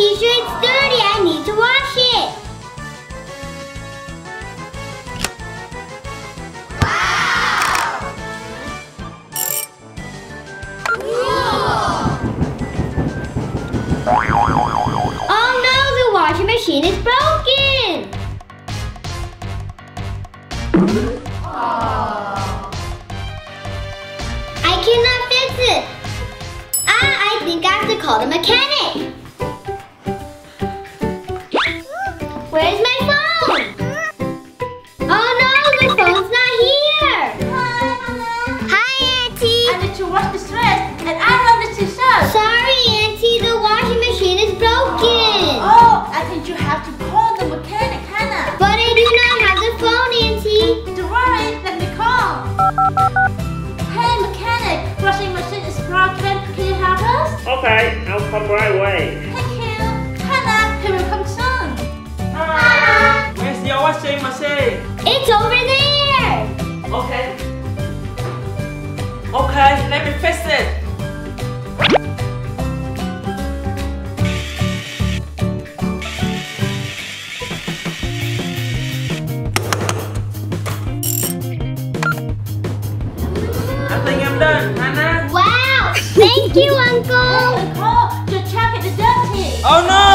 t-shirt is dirty. I need to wash it. Oh no, the washing machine is broken. I cannot fix it. I think I have to call the mechanic. Where's my phone? Oh no, the phone's not here. Hi, Auntie. I need to wash this dress and iron the t-shirt. Sorry, Auntie, the washing machine is broken. Oh, I think you have to call the mechanic, Hana. But I do not have the phone, Auntie. Don't worry, let me call. Hey, mechanic, washing machine is broken. Can you help us? Okay, I'll come right away. Thank you. Hana, he will come soon. Hi. Where's your washing machine? It's over there. Okay. Okay, let me fix it. I think I'm done, Hana. Wow, thank you, Uncle. Uncle, your jacket is dirty. Oh no!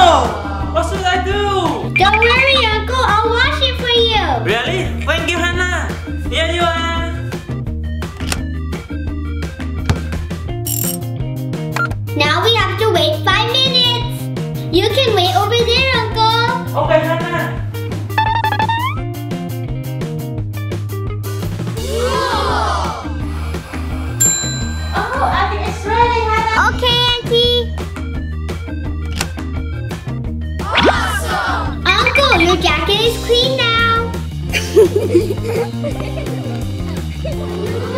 What should I do? Don't worry, Uncle. I'll wash it for you. Really? Thank you, Hana. Here you are. Now we have to wait 5 minutes. You can wait over there, Uncle. Okay, Hana. Oh, I think it's ready, Hana. Okay, Auntie. Awesome. Uncle, your jacket is clean now.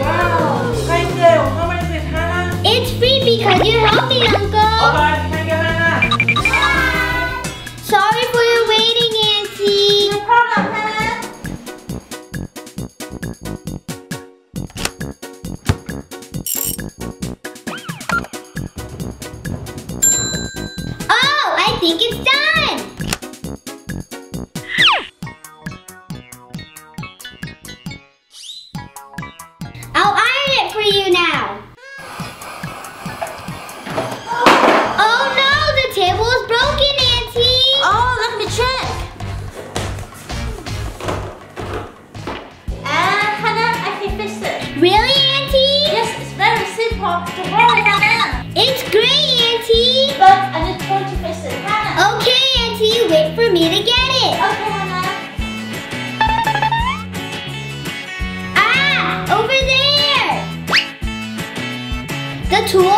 Wow, thank you. How much is it, Hana? It's free because you helped me, Uncle. Okay, thank you, Hana. Sorry for your waiting, Auntie. No problem, Hana. Oh, I think it's done. I'll iron it for you now. Oh no, the table is broken, Auntie. Oh, let me check. Hana, I can fix it. Really, Auntie? Yes, it's very simple. Don't worry, Hana. It's great, Auntie. But I need phone to fix it, Hana. Okay, Auntie, wait for me to get it. Okay, Hana. Ah, over there. The tool